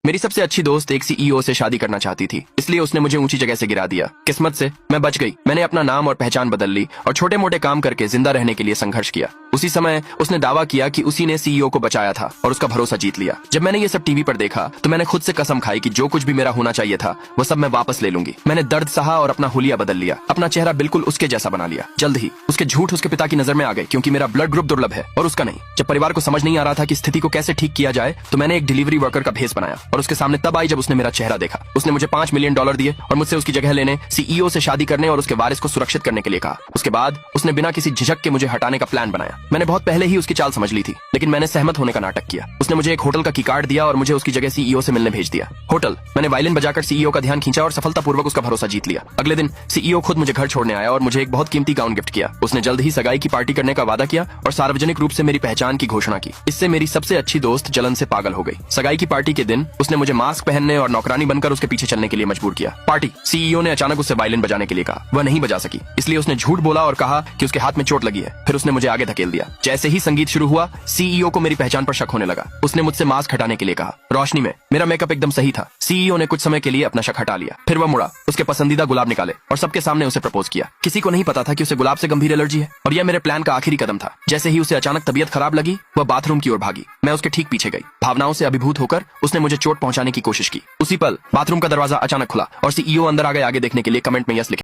मेरी सबसे अच्छी दोस्त एक सीईओ से शादी करना चाहती थी, इसलिए उसने मुझे ऊंची जगह से गिरा दिया। किस्मत से मैं बच गई। मैंने अपना नाम और पहचान बदल ली और छोटे मोटे काम करके जिंदा रहने के लिए संघर्ष किया। उसी समय उसने दावा किया कि उसी ने सीईओ को बचाया था और उसका भरोसा जीत लिया। जब मैंने ये सब टीवी पर देखा तो मैंने खुद से कसम खाई कि जो कुछ भी मेरा होना चाहिए था वो सब मैं वापस ले लूंगी। मैंने दर्द सहा और अपना हुलिया बदल लिया, अपना चेहरा बिल्कुल उसके जैसा बना लिया। जल्द ही उसके झूठ उसके पिता की नजर में आ गए, क्योंकि मेरा ब्लड ग्रुप दुर्लभ है और उसका नहीं। जब परिवार को समझ नहीं आ रहा था कि स्थिति को कैसे ठीक किया जाए तो मैंने एक डिलीवरी वर्कर का भेस बनाया और उसके सामने तब आई जब उसने मेरा चेहरा देखा। उसने मुझे $5 मिलियन दिए और मुझसे उसकी जगह लेने, सीईओ से शादी करने और उसके वारिस को सुरक्षित करने के लिए कहा। उसके बाद उसने बिना किसी झिझक के मुझे हटाने का प्लान बनाया। मैंने बहुत पहले ही उसकी चाल समझ ली थी, लेकिन मैंने सहमत होने का नाटक किया। उसने मुझे एक होटल का की कार्ड दिया और मुझे उसकी जगह सीईओ से मिलने भेज दिया। होटल, मैंने वायलिन बजाकर सीईओ का ध्यान खींचा और सफलतापूर्वक उसका भरोसा जीत लिया। अगले दिन सीईओ खुद मुझे घर छोड़ने आया और मुझे एक बहुत कीमती गाउन गिफ्ट किया। उसने जल्द ही सगाई की पार्टी करने का वादा किया और सार्वजनिक रूप से मेरी पहचान की घोषणा की। इससे मेरी सबसे अच्छी दोस्त जलन से पागल हो गई। सगाई की पार्टी के दिन उसने मुझे मास्क पहनने और नौकरानी बनकर उसके पीछे चलने के लिए मजबूर किया। पार्टी, सीईओ ने अचानक उससे वायलिन बजाने के लिए कहा। वह नहीं बजा सकी, इसलिए उसने झूठ बोला और कहा कि उसके हाथ में चोट लगी है। फिर उसने मुझे आगे धकेल दिया। जैसे ही संगीत शुरू हुआ, सीईओ को मेरी पहचान पर शक होने लगा। उसने मुझसे मास्क हटाने के लिए कहा। रोशनी में मेरा मेकअप एकदम सही था। सीईओ ने कुछ समय के लिए अपना शक हटा लिया। फिर वह मुड़ा, उसके पसंदीदा गुलाब निकाले और सबके सामने उसे प्रपोज किया। किसी को नहीं पता था कि उसे गुलाब से गंभीर एलर्जी है और यह मेरे प्लान का आखिरी कदम था। जैसे ही उसे अचानक तबीयत खराब लगी, वह बाथरूम की ओर भागी। मैं उसके ठीक पीछे गई। भावनाओं से अभिभूत होकर उसने मुझे चोट पहुंचाने की कोशिश की। उसी पल बाथरूम का दरवाजा अचानक खुला और सीईओ अंदर आ गए। आगे देखने के लिए कमेंट में यस लिखें।